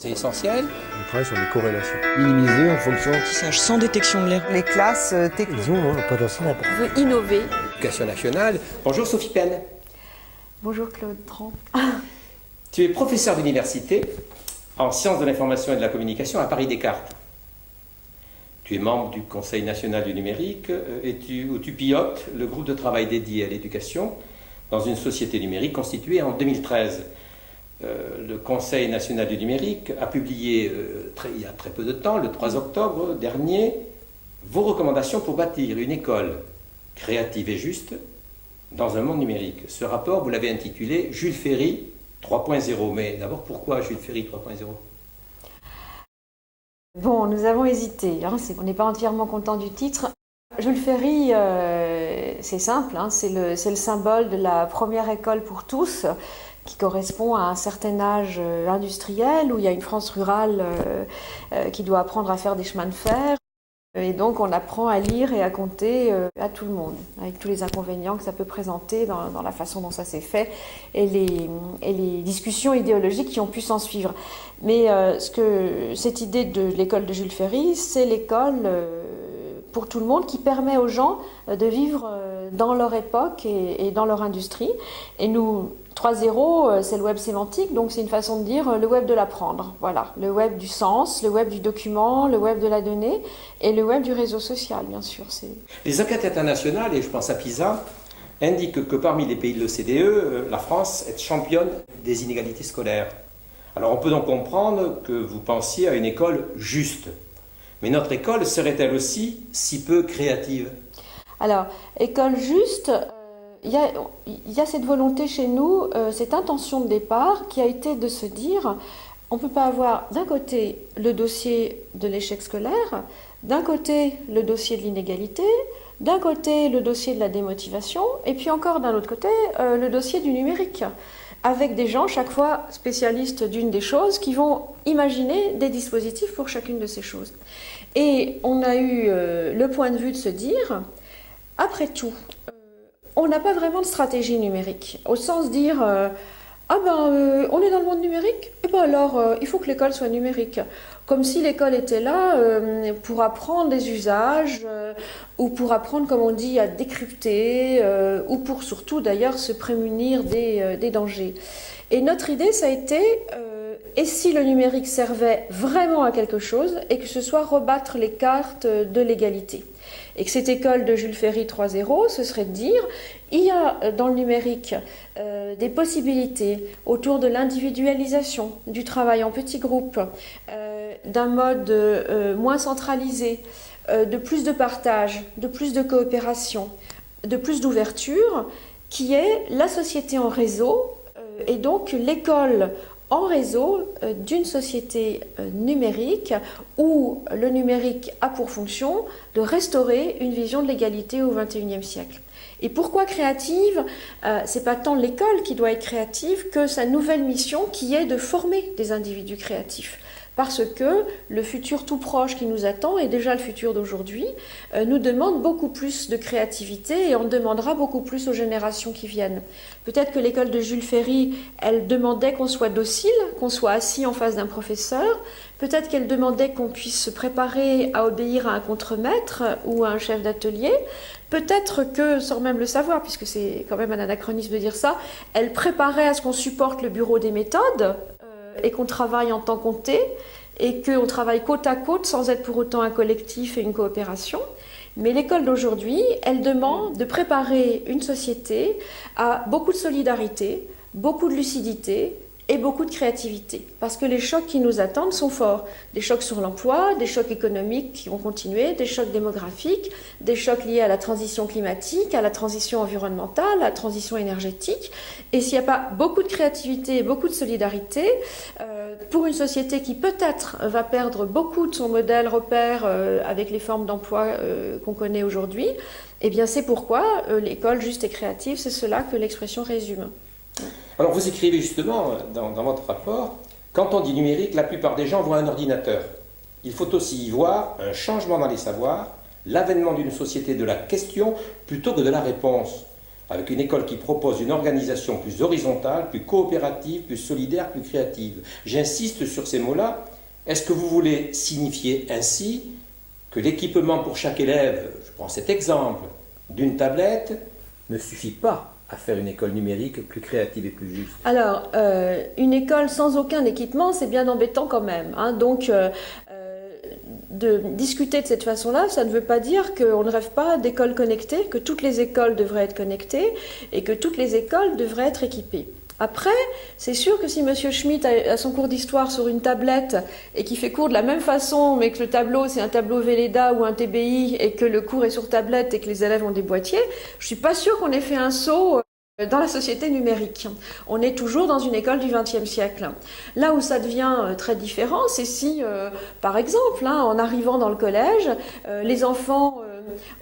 C'est essentiel. On travaille sur des corrélations. Minimiser en fonction Apprentissage sans détection de l'erreur. Les classes techniques. Ils ont le potentiel important. On veut innover. Éducation nationale. Bonjour Sophie Penn. Bonjour Claude Tran. Tu es professeur d'université en sciences de l'information et de la communication à Paris-Descartes. Tu es membre du Conseil national du numérique où tu pilotes le groupe de travail dédié à l'éducation dans une société numérique constituée en 2013. Le Conseil national du numérique a publié il y a très peu de temps, le 3 octobre dernier, vos recommandations pour bâtir une école créative et juste dans un monde numérique. Ce rapport, vous l'avez intitulé Jules Ferry 3.0. Mais d'abord, pourquoi Jules Ferry 3.0 ? Bon, nous avons hésité, on n'est pas entièrement content du titre. Jules Ferry, c'est simple, c'est le symbole de la première école pour tous, qui correspond à un certain âge industriel, où il y a une France rurale qui doit apprendre à faire des chemins de fer. Et donc on apprend à lire et à compter à tout le monde, avec tous les inconvénients que ça peut présenter dans la façon dont ça s'est fait et les discussions idéologiques qui ont pu s'en suivre. Mais cette idée de l'école de Jules Ferry, c'est l'école pour tout le monde qui permet aux gens de vivre dans leur époque et dans leur industrie. Et nous, 3.0, c'est le web sémantique, donc c'est une façon de dire le web de l'apprendre. Voilà, le web du sens, le web du document, le web de la donnée et le web du réseau social, bien sûr. Les enquêtes internationales, et je pense à PISA, indiquent que parmi les pays de l'OCDE, la France est championne des inégalités scolaires. Alors on peut donc comprendre que vous pensiez à une école juste. Mais notre école serait-elle aussi si peu créative ? Alors, école juste, il y a cette volonté chez nous, cette intention de départ qui a été de se dire, on ne peut pas avoir d'un côté le dossier de l'échec scolaire, d'un côté le dossier de l'inégalité, d'un côté le dossier de la démotivation, et puis encore d'un autre côté le dossier du numérique, avec des gens chaque fois spécialistes d'une des choses qui vont imaginer des dispositifs pour chacune de ces choses. Et on a eu le point de vue de se dire, après tout, on n'a pas vraiment de stratégie numérique, au sens de dire on est dans le monde numérique, et ben alors il faut que l'école soit numérique. Comme si l'école était là pour apprendre des usages, ou pour apprendre, comme on dit, à décrypter, ou pour surtout d'ailleurs se prémunir des dangers. Et notre idée, ça a été, et si le numérique servait vraiment à quelque chose, et que ce soit rebattre les cartes de l'égalité. Et que cette école de Jules Ferry 3.0, ce serait de dire, il y a dans le numérique des possibilités autour de l'individualisation, du travail en petits groupes, d'un mode moins centralisé, de plus de partage, de plus de coopération, de plus d'ouverture, qui est la société en réseau, et donc l'école en réseau d'une société numérique où le numérique a pour fonction de restaurer une vision de l'égalité au XXIe siècle. Et pourquoi créative ? C'est pas tant l'école qui doit être créative que sa nouvelle mission qui est de former des individus créatifs. Parce que le futur tout proche qui nous attend, et déjà le futur d'aujourd'hui, nous demande beaucoup plus de créativité et on demandera beaucoup plus aux générations qui viennent. Peut-être que l'école de Jules Ferry, elle demandait qu'on soit docile, qu'on soit assis en face d'un professeur. Peut-être qu'elle demandait qu'on puisse se préparer à obéir à un contremaître ou à un chef d'atelier. Peut-être que, sans même le savoir, puisque c'est quand même un anachronisme de dire ça, elle préparait à ce qu'on supporte le bureau des méthodes, et qu'on travaille en temps compté, et qu'on travaille côte à côte sans être pour autant un collectif et une coopération. Mais l'école d'aujourd'hui, elle demande de préparer une société à beaucoup de solidarité, beaucoup de lucidité et beaucoup de créativité. Parce que les chocs qui nous attendent sont forts. Des chocs sur l'emploi, des chocs économiques qui vont continuer, des chocs démographiques, des chocs liés à la transition climatique, à la transition environnementale, à la transition énergétique. Et s'il n'y a pas beaucoup de créativité et beaucoup de solidarité, pour une société qui peut-être va perdre beaucoup de son modèle repère avec les formes d'emploi qu'on connaît aujourd'hui, eh bien c'est pourquoi l'école juste et créative, c'est cela que l'expression résume. Alors vous écrivez justement dans votre rapport, quand on dit numérique, la plupart des gens voient un ordinateur. Il faut aussi y voir un changement dans les savoirs, l'avènement d'une société de la question plutôt que de la réponse. avec une école qui propose une organisation plus horizontale, plus coopérative, plus solidaire, plus créative. J'insiste sur ces mots-là. Est-ce que vous voulez signifier ainsi que l'équipement pour chaque élève, je prends cet exemple, d'une tablette, ne suffit pas à faire une école numérique plus créative et plus juste? Alors, une école sans aucun équipement, c'est bien embêtant quand même, hein. Donc, de discuter de cette façon-là, ça ne veut pas dire qu'on ne rêve pas d'écoles connectées, que toutes les écoles devraient être connectées et que toutes les écoles devraient être équipées. Après, c'est sûr que si M. Schmitt a son cours d'histoire sur une tablette et qu'il fait cours de la même façon, mais que le tableau c'est un tableau Velleda ou un TBI et que le cours est sur tablette et que les élèves ont des boîtiers, je ne suis pas sûre qu'on ait fait un saut dans la société numérique. On est toujours dans une école du XXe siècle. Là où ça devient très différent, c'est si, par exemple, hein, en arrivant dans le collège, les enfants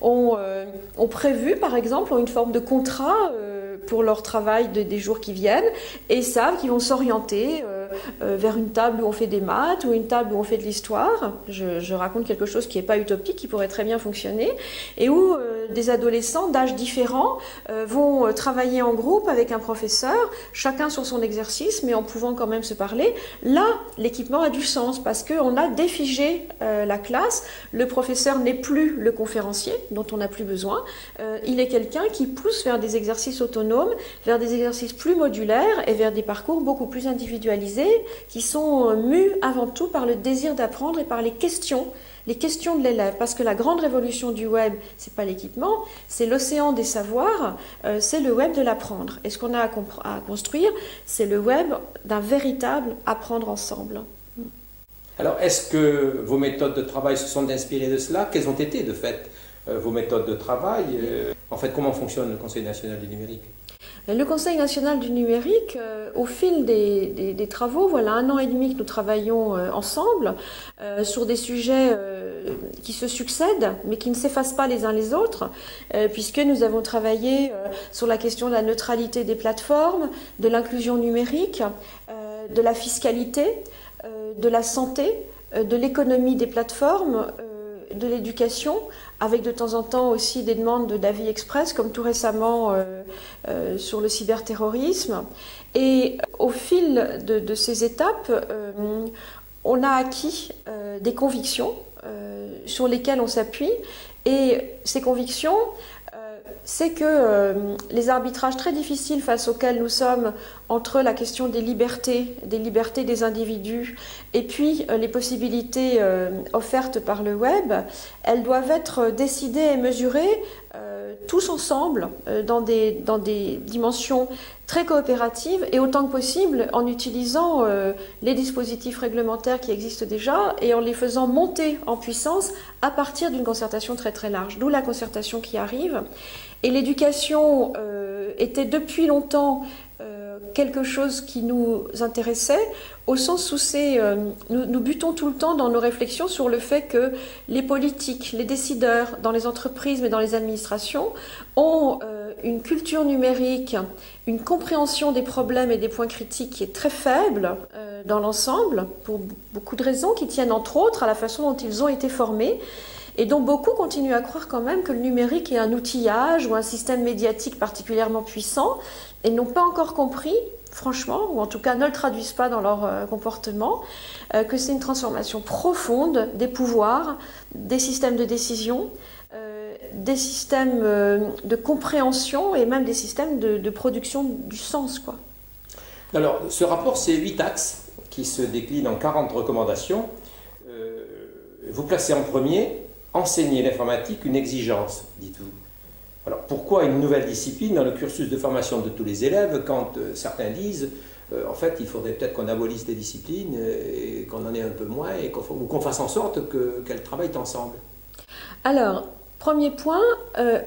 ont prévu, par exemple, ont une forme de contrat pour leur travail des jours qui viennent et savent qu'ils vont s'orienter vers une table où on fait des maths ou une table où on fait de l'histoire. Je raconte quelque chose qui n'est pas utopique, qui pourrait très bien fonctionner, et où des adolescents d'âges différents vont travailler en groupe avec un professeur, chacun sur son exercice, mais en pouvant quand même se parler. Là, l'équipement a du sens parce qu'on a défigé la classe. Le professeur n'est plus le conférencier dont on n'a plus besoin. Il est quelqu'un qui pousse vers des exercices autonomes, vers des exercices plus modulaires et vers des parcours beaucoup plus individualisés qui sont mus avant tout par le désir d'apprendre et par les questions de l'élève, parce que la grande révolution du web, c'est pas l'équipement, c'est l'océan des savoirs, c'est le web de l'apprendre. Et ce qu'on a à construire, c'est le web d'un véritable apprendre ensemble. Alors, est-ce que vos méthodes de travail se sont inspirées de cela? Quelles ont été, de fait, vos méthodes de travail? En fait, comment fonctionne le Conseil national du numérique? Le Conseil national du numérique, au fil des travaux, voilà 1 an et demi que nous travaillons ensemble sur des sujets qui se succèdent, mais qui ne s'effacent pas les uns les autres, puisque nous avons travaillé sur la question de la neutralité des plateformes, de l'inclusion numérique, de la fiscalité, de la santé, de l'économie des plateformes, de l'éducation, avec de temps en temps aussi des demandes d'avis express, comme tout récemment sur le cyberterrorisme. Et au fil de ces étapes, on a acquis des convictions sur lesquelles on s'appuie. Et ces convictions, c'est que les arbitrages très difficiles face auxquels nous sommes entre la question des libertés des individus et puis les possibilités offertes par le web, elles doivent être décidées et mesurées tous ensemble dans des dimensions très coopératives et autant que possible en utilisant les dispositifs réglementaires qui existent déjà et en les faisant monter en puissance à partir d'une concertation très très large, d'où la concertation qui arrive. Et l'éducation était depuis longtemps quelque chose qui nous intéressait, au sens où nous butons tout le temps dans nos réflexions sur le fait que les politiques, les décideurs dans les entreprises mais dans les administrations ont une culture numérique, une compréhension des problèmes et des points critiques qui est très faible dans l'ensemble, pour beaucoup de raisons qui tiennent entre autres à la façon dont ils ont été formés. Et donc beaucoup continuent à croire quand même que le numérique est un outillage ou un système médiatique particulièrement puissant et n'ont pas encore compris, franchement, ou en tout cas ne le traduisent pas dans leur comportement, que c'est une transformation profonde des pouvoirs, des systèmes de décision, des systèmes de compréhension et même des systèmes de production du sens, quoi. Alors, ce rapport, c'est 8 axes qui se déclinent en 40 recommandations. Vous placez en premier enseigner l'informatique une exigence, dites-vous. Alors pourquoi une nouvelle discipline dans le cursus de formation de tous les élèves quand certains disent en fait il faudrait peut-être qu'on abolisse les disciplines et qu'on en ait un peu moins et qu'on fasse en sorte qu'elles travaillent ensemble? Alors, premier point,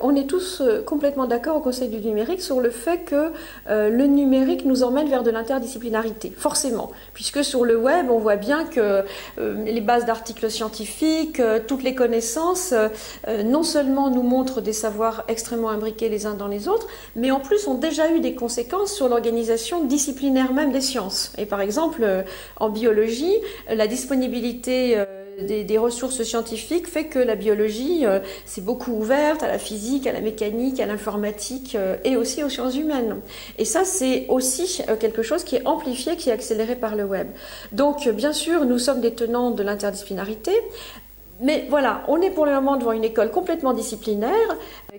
on est tous complètement d'accord au Conseil du numérique sur le fait que le numérique nous emmène vers de l'interdisciplinarité, forcément, puisque sur le web, on voit bien que les bases d'articles scientifiques, toutes les connaissances, non seulement nous montrent des savoirs extrêmement imbriqués les uns dans les autres, mais en plus ont déjà eu des conséquences sur l'organisation disciplinaire même des sciences. Et par exemple, en biologie, la disponibilité des ressources scientifiques fait que la biologie s'est beaucoup ouverte à la physique, à la mécanique, à l'informatique et aussi aux sciences humaines. Et ça, c'est aussi quelque chose qui est amplifié, qui est accéléré par le web. Donc, bien sûr, nous sommes des tenants de l'interdisciplinarité. Mais voilà, on est pour le moment devant une école complètement disciplinaire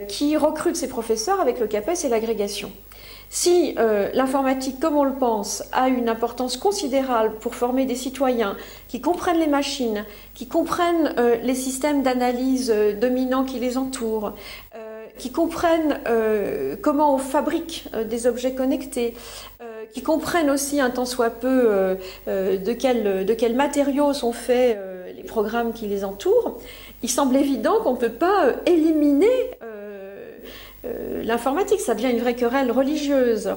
qui recrute ses professeurs avec le CAPES et l'agrégation. Si l'informatique, comme on le pense, a une importance considérable pour former des citoyens qui comprennent les machines, qui comprennent les systèmes d'analyse dominants qui les entourent, qui comprennent comment on fabrique des objets connectés, qui comprennent aussi un tant soit peu de quels matériaux sont faits les programmes qui les entourent, il semble évident qu'on ne peut pas éliminer l'informatique, ça devient une vraie querelle religieuse.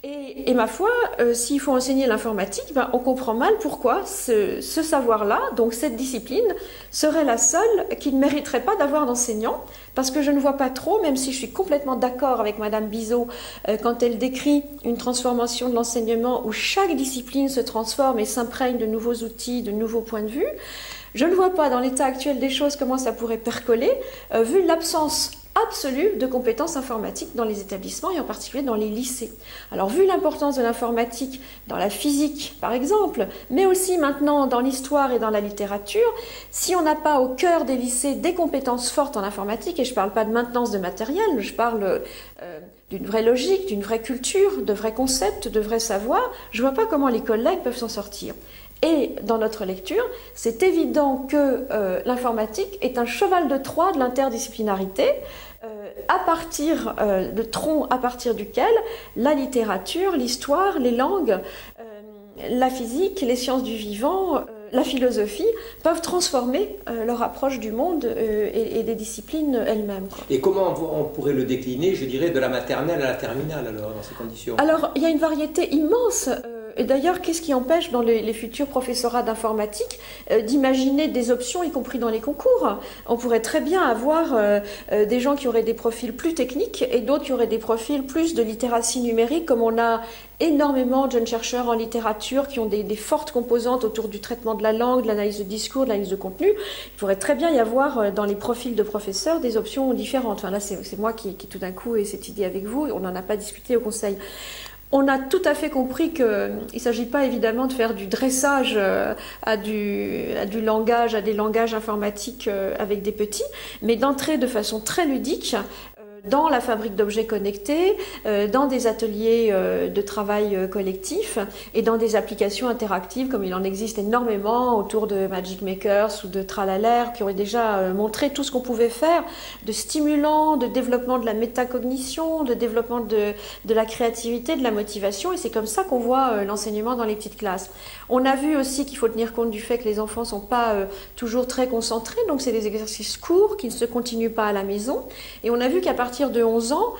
Et ma foi, s'il faut enseigner l'informatique, on comprend mal pourquoi ce savoir-là, donc cette discipline, serait la seule qui ne mériterait pas d'avoir d'enseignants, parce que je ne vois pas trop, même si je suis complètement d'accord avec Madame Bizot quand elle décrit une transformation de l'enseignement où chaque discipline se transforme et s'imprègne de nouveaux outils, de nouveaux points de vue. Je ne vois pas dans l'état actuel des choses comment ça pourrait percoler, vu l'absence absolue de compétences informatiques dans les établissements et en particulier dans les lycées. Alors vu l'importance de l'informatique dans la physique par exemple, mais aussi maintenant dans l'histoire et dans la littérature, si on n'a pas au cœur des lycées des compétences fortes en informatique, et je ne parle pas de maintenance de matériel, je parle d'une vraie logique, d'une vraie culture, de vrais concepts, de vrais savoirs, je ne vois pas comment les collègues peuvent s'en sortir. Et dans notre lecture, c'est évident que l'informatique est un cheval de Troie de l'interdisciplinarité, à partir de tronc à partir duquel la littérature, l'histoire, les langues, la physique, les sciences du vivant, la philosophie peuvent transformer leur approche du monde et des disciplines elles-mêmes. Et comment on pourrait le décliner, je dirais, de la maternelle à la terminale alors, dans ces conditions? Alors, il y a une variété immense. Et d'ailleurs, qu'est-ce qui empêche dans les futurs professorats d'informatique d'imaginer des options, y compris dans les concours? On pourrait très bien avoir des gens qui auraient des profils plus techniques et d'autres qui auraient des profils plus de littératie numérique, comme on a énormément de jeunes chercheurs en littérature qui ont des fortes composantes autour du traitement de la langue, de l'analyse de discours, de l'analyse de contenu. Il pourrait très bien y avoir dans les profils de professeurs des options différentes. Enfin, là, c'est moi qui tout d'un coup ai cette idée avec vous, et on n'en a pas discuté au Conseil. On a tout à fait compris qu'il ne s'agit pas évidemment de faire du dressage à du langage, à des langages informatiques avec des petits, mais d'entrer de façon très ludique dans la fabrique d'objets connectés, dans des ateliers de travail collectif et dans des applications interactives comme il en existe énormément autour de Magic Makers ou de Tralalaire qui auraient déjà montré tout ce qu'on pouvait faire de stimulant, de développement de la métacognition, de développement de la créativité, de la motivation, et c'est comme ça qu'on voit l'enseignement dans les petites classes. On a vu aussi qu'il faut tenir compte du fait que les enfants ne sont pas toujours très concentrés, donc c'est des exercices courts qui ne se continuent pas à la maison, et on a vu qu'à partir de 11 ans,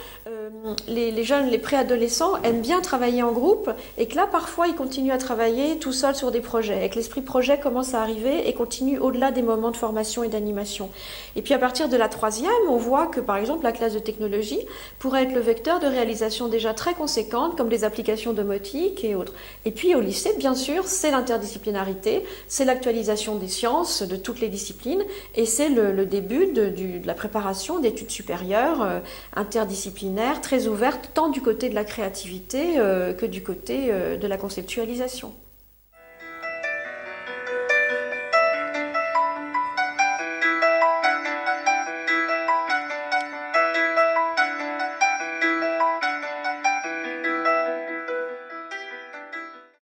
les jeunes, les préadolescents aiment bien travailler en groupe et que là, parfois, ils continuent à travailler tout seuls sur des projets et que l'esprit projet commence à arriver et continue au-delà des moments de formation et d'animation. Et puis, à partir de la 3e, on voit que, par exemple, la classe de technologie pourrait être le vecteur de réalisation déjà très conséquente comme des applications domotiques et autres. Et puis, au lycée, bien sûr, c'est l'interdisciplinarité, c'est l'actualisation des sciences, de toutes les disciplines, et c'est le début de la préparation d'études supérieures interdisciplinaires, très ouverte, tant du côté de la créativité que du côté de la conceptualisation.